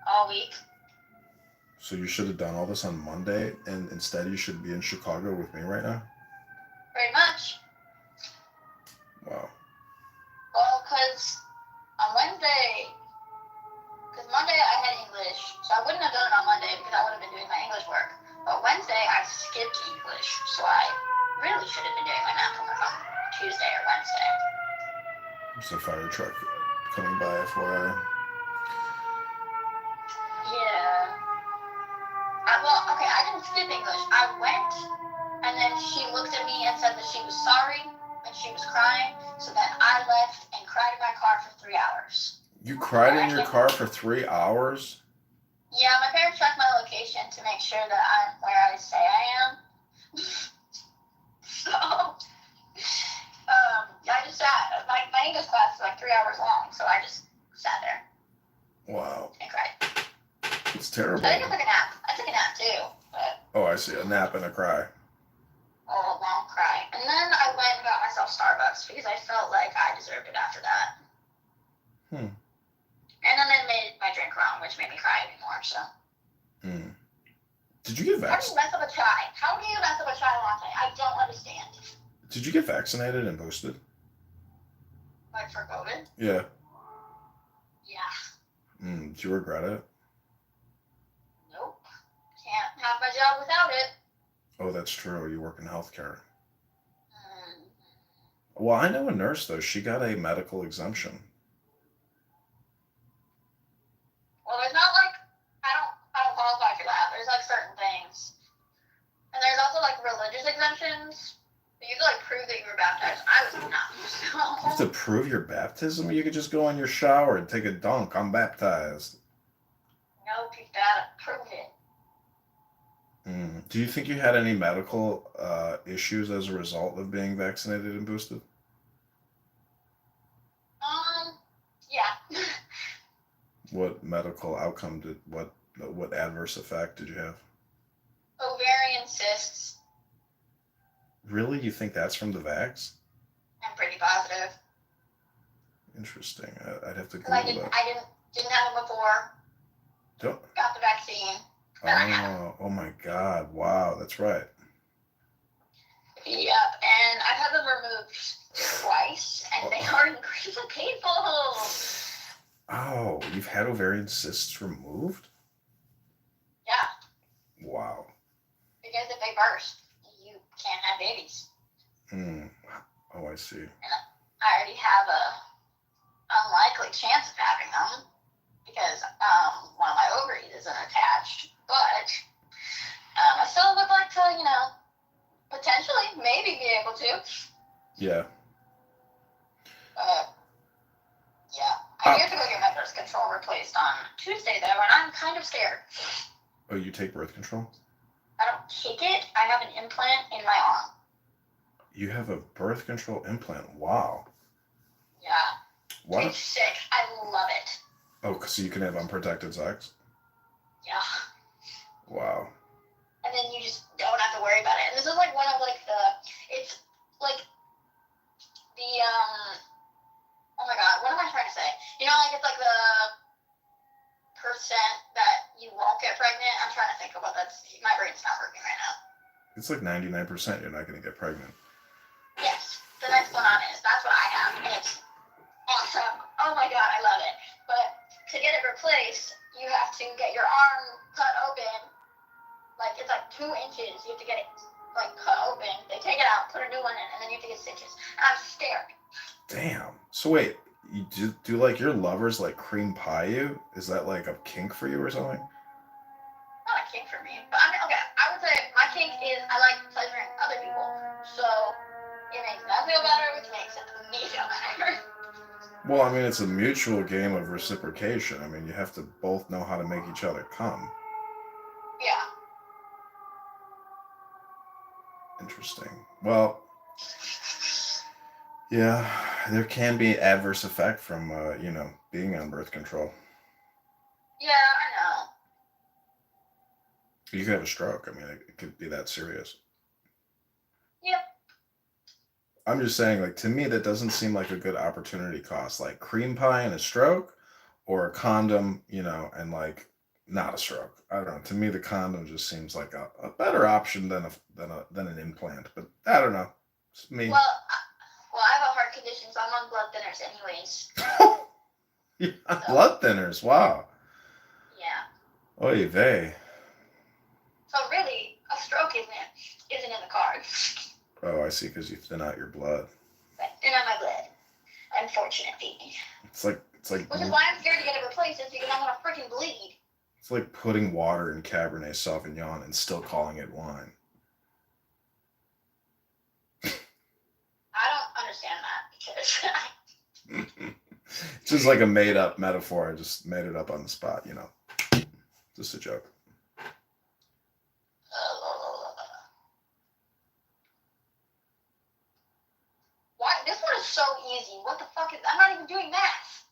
All week. So you should have done all this on Monday, and instead you should be in Chicago with me right now? Pretty much. Wow. Well, because on Monday I had English, so I wouldn't have done it on Monday because I would have been doing my English work. But Wednesday I skipped English, so I really should have been doing my math homework on Tuesday or Wednesday. There's a fire truck coming by, FYI. Yeah. Okay, I didn't skip English. I went, and then she looked at me and said that she was sorry, and she was crying, so then I left and cried in my car for 3 hours. You cried in your car for 3 hours? Yeah, my parents checked my location to make sure that I'm where I say I am. So, I just sat. My English class is 3 hours long, so I just sat there. Wow. And cried. It's terrible. I think I took a nap. I took a nap too, but. Oh, I see. A nap and a cry. A long cry. And then I went and got myself Starbucks because I felt like I deserved it after that. And then they made my drink wrong, which made me cry even more, so. Did you get How do you mess up a chai? How do you mess up a chai latte? I don't understand. Did you get vaccinated and boosted? For COVID? Yeah. Yeah. Do you regret it? Nope. Can't have my job without it. Oh, that's true. You work in healthcare. Well, I know a nurse, though. She got a medical exemption. Well, there's not I don't qualify for that. There's certain things. And there's also religious exemptions. But you have to prove that you were baptized. I was not. So. You have to prove your baptism? You could just go in your shower and take a dunk. I'm baptized. Nope, you gotta prove it. Do you think you had any medical issues as a result of being vaccinated and boosted? Yeah. What medical outcome what adverse effect did you have? Ovarian cysts. Really? You think that's from the vax? I'm pretty positive. Interesting. I'd have to Google I that. didn't have them before. Got the vaccine. Oh my God. Wow, that's right. Yep, and I've had them removed twice, and they are incredibly painful. Oh, you've had ovarian cysts removed? Yeah, Wow. because if they burst, you can't have babies. Hmm. Oh, I see. And I already have a unlikely chance of having them because one of my ovaries isn't attached. But I still would like to, potentially, maybe be able to. Yeah. Yeah. I do have to go get my birth control replaced on Tuesday, though, and I'm kind of scared. Oh, you take birth control? I don't take it. I have an implant in my arm. You have a birth control implant. Wow. Yeah. What? It's sick. I love it. Oh, so you can have unprotected sex? Yeah. Wow. And then you just don't have to worry about it. And this is like one of it's like the, oh my god, what am I trying to say? You know, like it's like the percent that you won't get pregnant. I'm trying to think of what my brain's not working right now. It's like 99% you're not going to get pregnant. Yes, the next one on is. That's what I have, and it's awesome. Oh my god, I love it. But to get it replaced, you have to get your arm cut open. Like, it's like 2 inches. You have to get it, like, cut open. They take it out, put a new one in, and then you have to get stitches. And I'm scared. Damn. So wait, you do like your lovers like cream pie you? Is that like a kink for you or something? Not a kink for me. But I mean, okay, I would say my kink is I like pleasuring other people. So it makes them feel better, which makes me feel better. Well, I mean, it's a mutual game of reciprocation. I mean, you have to both know how to make each other come. Yeah. Interesting. Well, yeah, there can be adverse effect from, being on birth control. Yeah, I know. You could have a stroke. I mean, it could be that serious. Yep. I'm just saying, like, to me, that doesn't seem like a good opportunity cost. Like, cream pie and a stroke, or a condom, and, like, not a stroke. I don't know. To me, the condom just seems like a better option than an implant. But I don't know. It's me. Well, I have a heart condition, so I'm on blood thinners anyways. Yeah, blood thinners. Wow. Yeah. Oy vey. So really, a stroke isn't in the cards. Oh, I see. Because you thin out your blood. But thin out my blood, unfortunately. It's like. Which is why I'm scared to get it replaced, is because I'm gonna freaking bleed. It's like putting water in Cabernet Sauvignon and still calling it wine. I don't understand that because It's just like a made up metaphor. I just made it up on the spot, Just a joke. why this one is so easy. What the fuck is I'm not even doing math.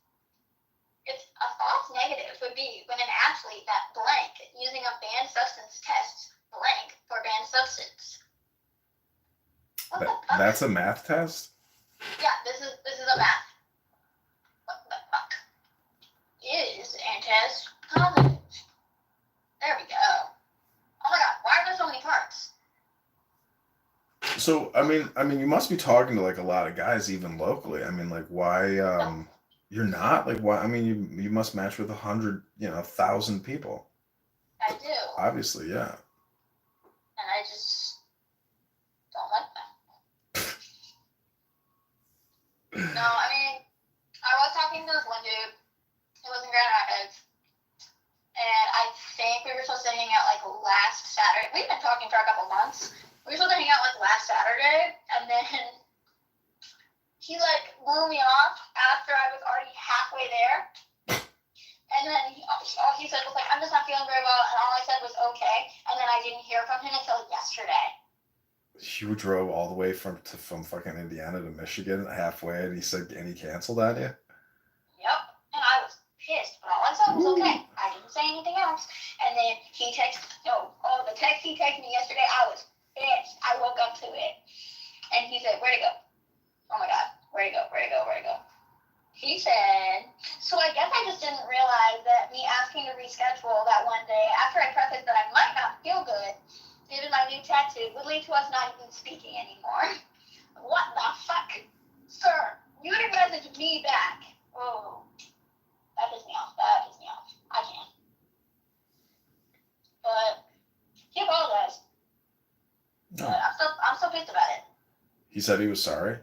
It's a false negative would be when an athlete that blank using a banned substance tests blank for banned substance. What the fuck? That's a math test? Yeah, this is a math. What the fuck? Is and test positive. There we go. Oh my god, why are there so many parts? So I mean, you must be talking to like a lot of guys, even locally. I mean, like, why? You're not like why? I mean, you must match with 100, 1,000 people. I do. Obviously, yeah. And I just don't like them. No, I mean, I was talking to this one dude. He was in Grand Rapids. And I think we were supposed to hang out like last Saturday. We've been talking for a couple months. We were supposed to hang out like last Saturday. And then he like blew me off after I was already halfway there. And then all he said was like, I'm just not feeling very well. And all I said was okay. And then I didn't hear from him until yesterday. You drove all the way from fucking Indiana to Michigan halfway, and he canceled on you. Yep, and I was pissed, but all I said was okay. I didn't say anything else. And then the text he texted me yesterday, I was pissed. I woke up to it, and he said, "Where'd it go? Oh my god, where'd it go? Where'd it go? Where'd it go?" He said, "So I guess I just didn't realize that me asking to reschedule that one day after I prefaced that I might not feel good, given my new tattoo, would lead to us not even speaking anymore." What the fuck? Sir, you didn't message me back. Oh, that's He said he was sorry?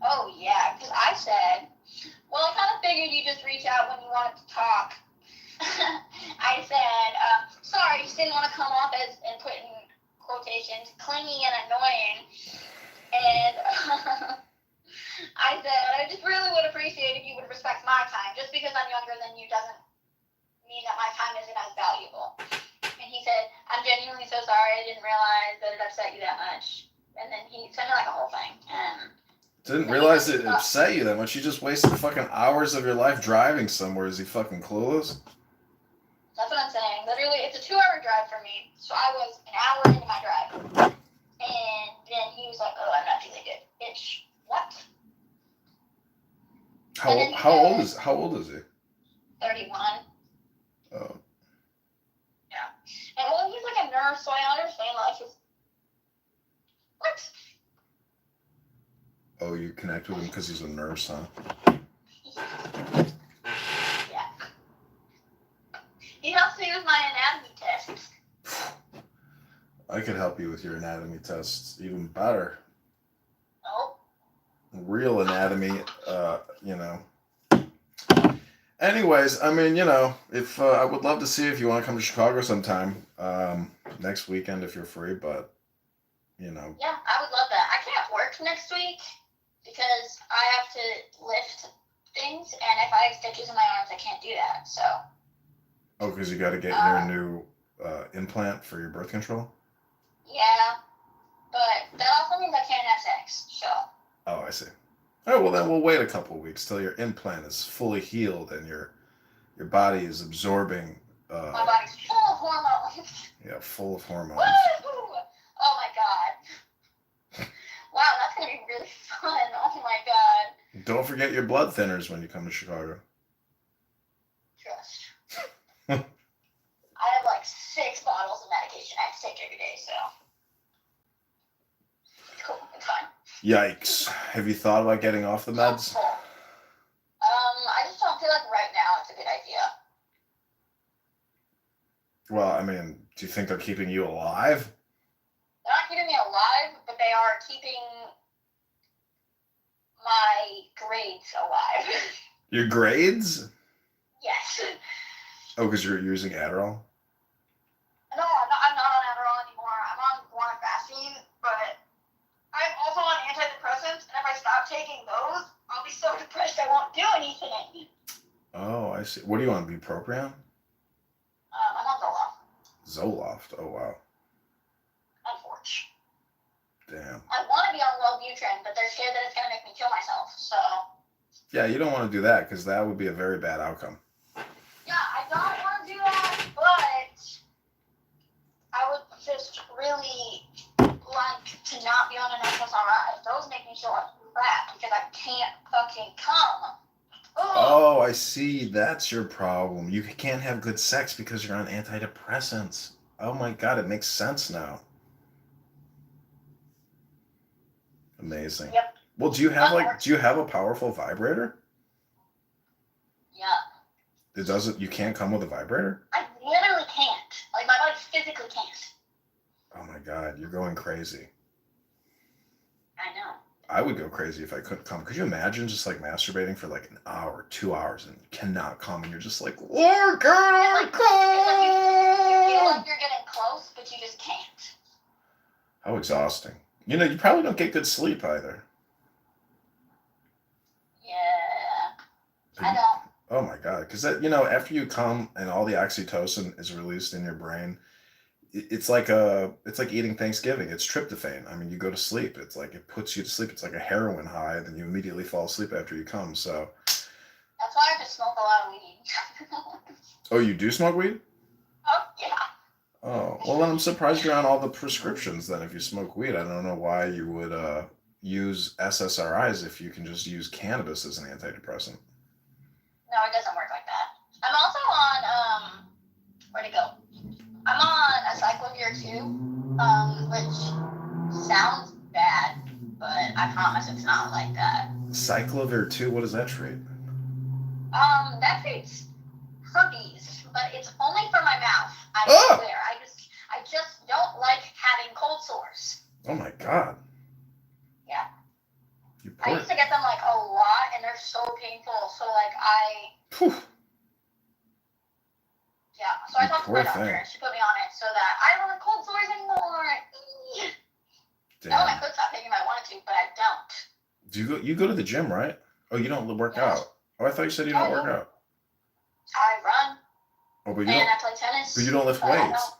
Oh, yeah, because I said, well, I kind of figured you just reach out when you wanted to talk. I said, sorry, just didn't want to come off as, and put in quotations, clingy and annoying. And I said, I just really would appreciate if you would respect my time. Just because I'm younger than you doesn't mean that my time isn't as valuable. And he said, I'm genuinely so sorry. I didn't realize that it upset you that much. And then he sent me like a whole thing. And Didn't realize it upset you that much. You just wasted fucking hours of your life driving somewhere. Is he fucking clueless? that's what I'm saying. Literally, it's a 2-hour drive for me. So I was an hour into my drive. And then he was like, oh, I'm not feeling good. Bitch, what? How old is he? 31. Oh. Yeah. And well, he's like a nurse, so I understand like his. What? Oh, you connect with him because he's a nurse, huh? Yeah. He helps me with my anatomy tests. I could help you with your anatomy tests even better. Oh. Real anatomy, you know. Anyways, I mean, you know, if I would love to see if you want to come to Chicago sometime next weekend if you're free, but you know. Yeah, I would love that. I can't work next week because I have to lift things, and if I have stitches in my arms, I can't do that. So. Oh, because you got to get your new implant for your birth control. Yeah, but that also means I can't have sex. So. Oh, I see. Oh, well, then we'll wait a couple of weeks till your implant is fully healed and your body is absorbing. My body's full of hormones. Yeah, full of hormones. Woo! Oh my god. Wow, that's gonna be really fun. Oh my god. Don't forget your blood thinners when you come to Chicago. Trust. I have like 6 bottles of medication I have to take every day, so. It's cool. It's fine. Yikes. Have you thought about getting off the meds? Cool. I just don't feel like right now it's a good idea. Well, I mean, do you think they're keeping you alive? They're not keeping me alive, but they are keeping my grades alive. Your grades? Yes. Oh, because you're using Adderall? No, I'm not on Adderall anymore. I'm on guanfacine, but I'm also on antidepressants, and if I stop taking those, I'll be so depressed I won't do anything. Oh, I see. What do you want, bupropion? I'm on Zoloft. Zoloft? Oh, wow. Unfortunately. Damn. I want to be on Wellbutrin, but they're scared that it's going to make me kill myself, so. Yeah, you don't want to do that because that would be a very bad outcome. Yeah, I don't want to do that, but I would just really like to not be on an SSRI. Those make me feel like crap because I can't fucking come. Ugh. Oh, I see. That's your problem. You can't have good sex because you're on antidepressants. Oh my god, it makes sense now. Amazing. Yep. Well, do you have a powerful vibrator? Yeah. It doesn't. You can't come with a vibrator? I literally can't. Like, my body physically can't. Oh my god, you're going crazy. I know. I would go crazy if I couldn't come. Could you imagine just like masturbating for like an hour, 2 hours, and you cannot come, and you're just like, where can I come? You feel like you're getting close, but you just can't. How exhausting. You know, you probably don't get good sleep either. Yeah. I don't. Oh my god, because that, you know, after you come and all the oxytocin is released in your brain, it's like eating Thanksgiving. It's tryptophan. I mean, you go to sleep. It's like it puts you to sleep. It's like a heroin high, then you immediately fall asleep after you come. So. That's why I just smoke a lot of weed. Oh, you do smoke weed? Oh yeah. Oh, well then I'm surprised you're on all the prescriptions then if you smoke weed. I don't know why you would use SSRIs if you can just use cannabis as an antidepressant. No, it doesn't work like that. I'm also on, where'd it go? I'm on a cyclovir too, which sounds bad, but I promise it's not like that. Cyclovir 2, what does that treat? That treats herpes, but it's only for my mouth. I swear. I just don't like having cold sores. Oh my god. Yeah. I used to get them like a lot, and they're so painful. So like Whew. yeah. So I You talked to poor my doctor, thing. and she put me on it so that I don't have cold sores anymore. Now I Damn. could stop taking if I wanted to, but I don't. Do you go to the gym, right? Oh, you don't work Yeah. out. Oh, I thought you said you don't I work do. out. I run Oh, but and I play tennis. you don't lift but weights.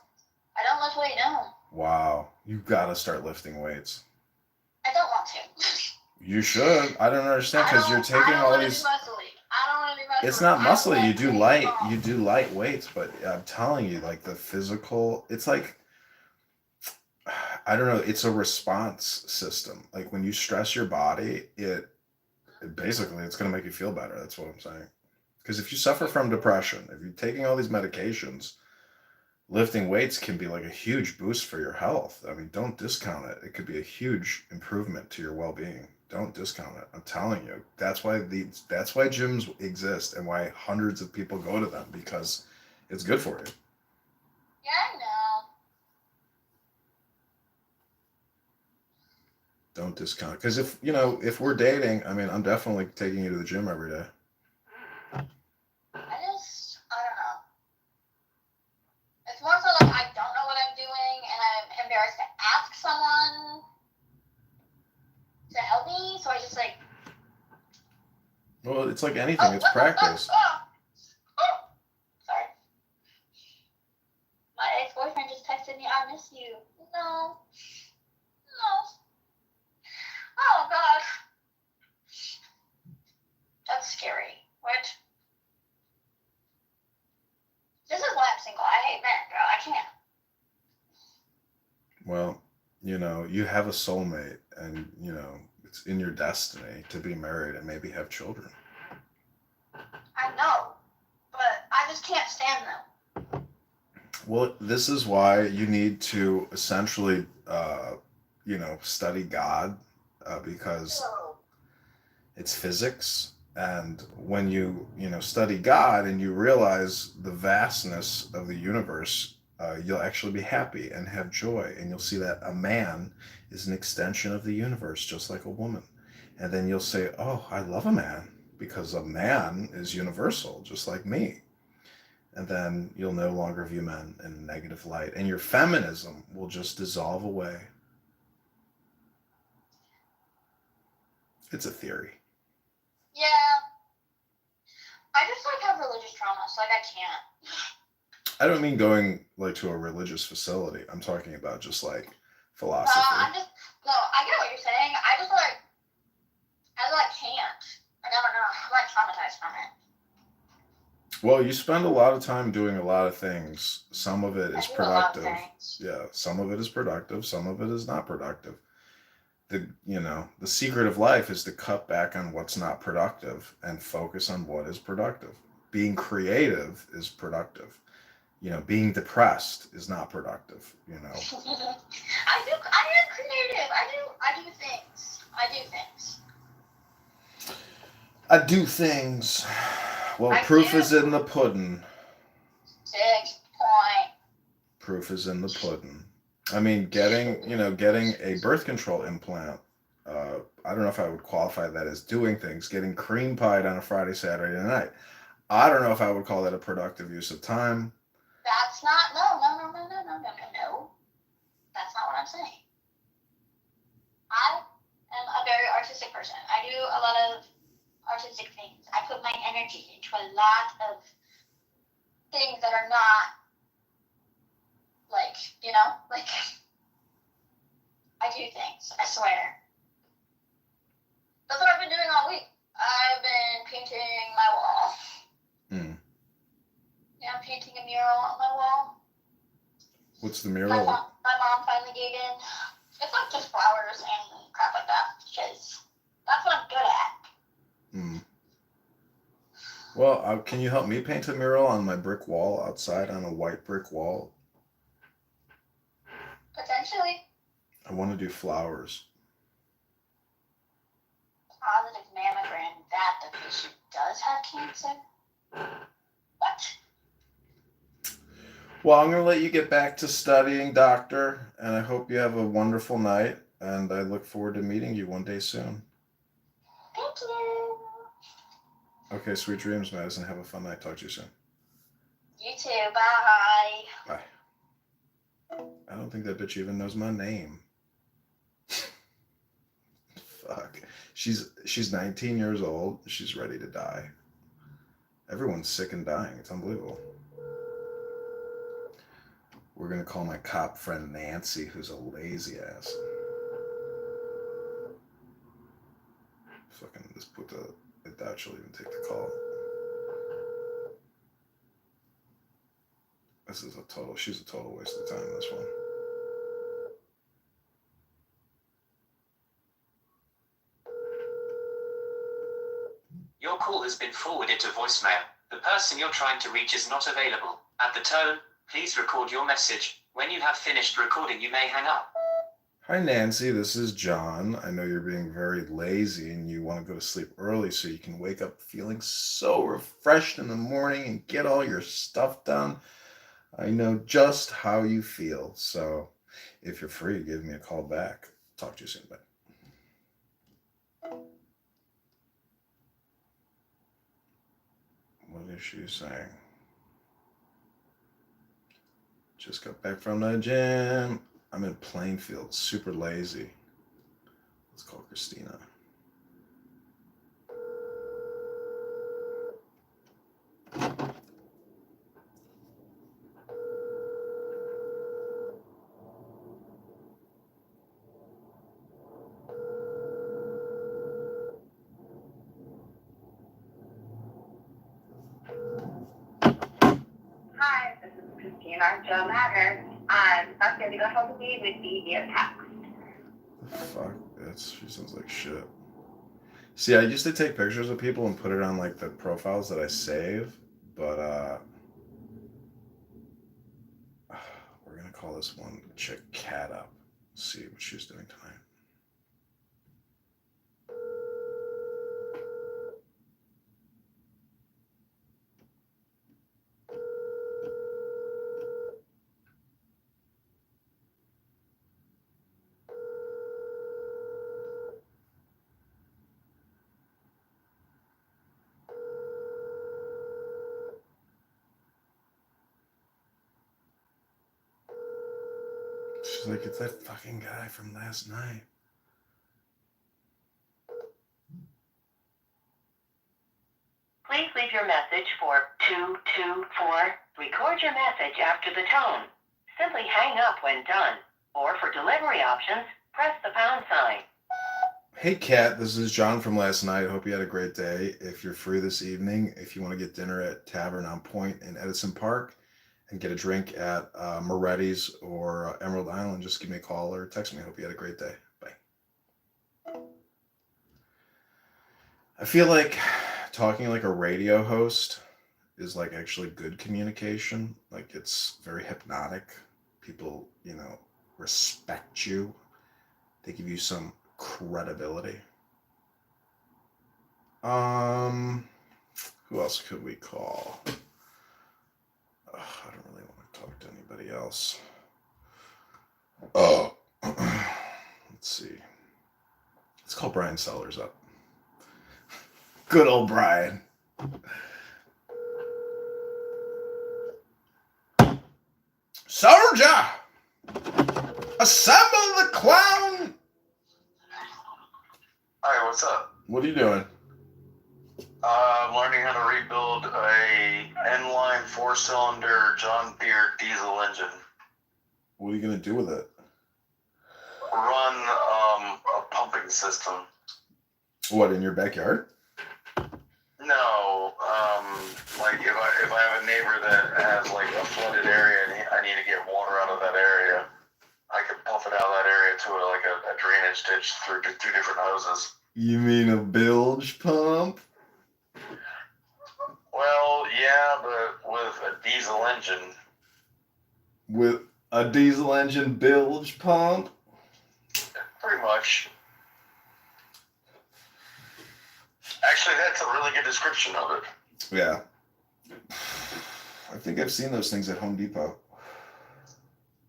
I don't lift weight. No, Wow, you gotta start lifting weights. I don't want to. You should. I don't understand because you're taking all these. I don't want to do muscle. It's not muscle. I You like do being light. strong. You do light weights, but I'm telling you, like the physical. It's like I don't know. It's a response system. Like when you stress your body, it basically it's gonna make you feel better. That's what I'm saying. Because if you suffer from depression, if you're taking all these medications, lifting weights can be like a huge boost for your health. I mean, don't discount it. It could be a huge improvement to your well-being. Don't discount it. I'm telling you. That's why gyms exist and why hundreds of people go to them because it's good for you. Yeah, I know. Don't discount it. Because if we're dating, I mean, I'm definitely taking you to the gym every day. I don't know. It's more so like I don't know what I'm doing and I'm embarrassed to ask someone to help me, so I just like. Well, it's like anything. It's practice. Sorry. My ex-boyfriend just texted me, I miss you. No. Oh, God. That's scary. What? This is why I'm single. I hate men, bro. I can't. Well, you have a soulmate and, it's in your destiny to be married and maybe have children. I know. But I just can't stand them. Well, this is why you need to essentially, study God because it's physics. And when you study God and you realize the vastness of the universe, you'll actually be happy and have joy. And you'll see that a man is an extension of the universe, just like a woman. And then you'll say, oh, I love a man because a man is universal, just like me. And then you'll no longer view men in a negative light. And your feminism will just dissolve away. It's a theory. Yeah. I just have religious trauma, so I can't. I don't mean going to a religious facility. I'm talking about just philosophy. I get what you're saying. I can't. I don't know. I'm traumatized from it. Well, you spend a lot of time doing a lot of things. Some of it is productive. Yeah, some of it is productive. Some of it is not productive. The secret of life is to cut back on what's not productive and focus on what is productive. Being creative is productive. Being depressed is not productive. I am creative. I do things. I do things. Well, proof is in the pudding. 6 point. Proof is in the pudding. I mean, getting a birth control implant. I don't know if I would qualify that as doing things. Getting cream pied on a Friday, Saturday night. I don't know if I would call that a productive use of time. That's not. No. That's not what I'm saying. I am a very artistic person. I do a lot of artistic things. I put my energy into a lot of things that are not I do things. I swear. That's what I've been doing all week. I've been painting my wall. Yeah, I'm painting a mural on my wall. What's the mural? My mom finally gave in. It's just flowers and crap like that, because that's what I'm good at. Well, can you help me paint a mural on my brick wall outside on a white brick wall? Potentially. I want to do flowers. Positive mammogram that the patient does have cancer? What? Well, I'm going to let you get back to studying, doctor, and I hope you have a wonderful night, and I look forward to meeting you one day soon. Okay, sweet dreams, Madison. Have a fun night. Talk to you soon. You too. Bye. Bye. I don't think that bitch even knows my name. Fuck. She's 19 years old. She's ready to die. Everyone's sick and dying. It's unbelievable. We're gonna call my cop friend Nancy, who's a lazy ass. Fucking just put the. I doubt she'll even take the call. She's a total waste of time, this one. Your call has been forwarded to voicemail. The person you're trying to reach is not available. At the tone, please record your message. When you have finished recording, you may hang up. Hi, Nancy. This is John. I know you're being very lazy and you want to go to sleep early so you can wake up feeling so refreshed in the morning and get all your stuff done. I know just how you feel. So if you're free, give me a call back. Talk to you soon. Bye. What is she saying? Just got back from the gym. I'm in Plainfield, super lazy. Let's call Christina. Hi, this is Christina Joe Matter. I'm asking to go help me with the via text. The fuck? She sounds like shit. See, I used to take pictures of people and put it on like the profiles that I save, but we're gonna call this one chick Cat up. See what she's doing tonight. She's like, it's that fucking guy from last night. Please leave your message for 224. Record your message after the tone. Simply hang up when done. Or for delivery options, press the pound sign. Hey, Kat, this is John from last night. I hope you had a great day. If you're free this evening, if you want to get dinner at Tavern on Point in Edison Park and get a drink at Moretti's or Emerald Island, just give me a call or text me. I hope you had a great day. Bye. I feel like talking like a radio host is like actually good communication. Like it's very hypnotic. People, respect you. They give you some credibility. Who else could we call? I don't really want to talk to anybody else. Oh, let's see. Let's call Brian Sellers up. Good old Brian. Soldier! Assemble the clown! Hi, what's up? What are you doing? I'm learning how to rebuild a N-line 4-cylinder John Deere diesel engine. What are you going to do with it? Run a pumping system. What, in your backyard? No, like if I have a neighbor that has like a flooded area and I need to get water out of that area, I can pump it out of that area to a drainage ditch through two different hoses. You mean a bilge pump? Well, yeah, but with a diesel engine. With a diesel engine bilge pump? Pretty much. Actually, that's a really good description of it. Yeah. I think I've seen those things at Home Depot.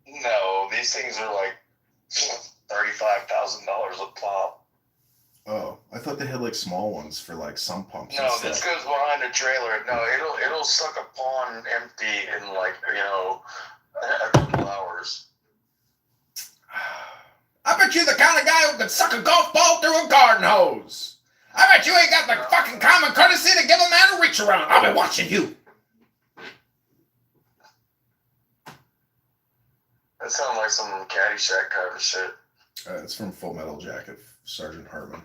No, these things are like $35,000 a pop. Oh, I thought they had like small ones for like sump pumps. No, and stuff. this goes behind the trailer. No, it'll suck a pond empty in like a couple hours. I bet you the kind of guy who can suck a golf ball through a garden hose. I bet you ain't got the fucking common courtesy to give a man a reach around. I'll be watching you. That sounds like some Caddyshack kind of shit. It's from Full Metal Jacket, Sergeant Hartman.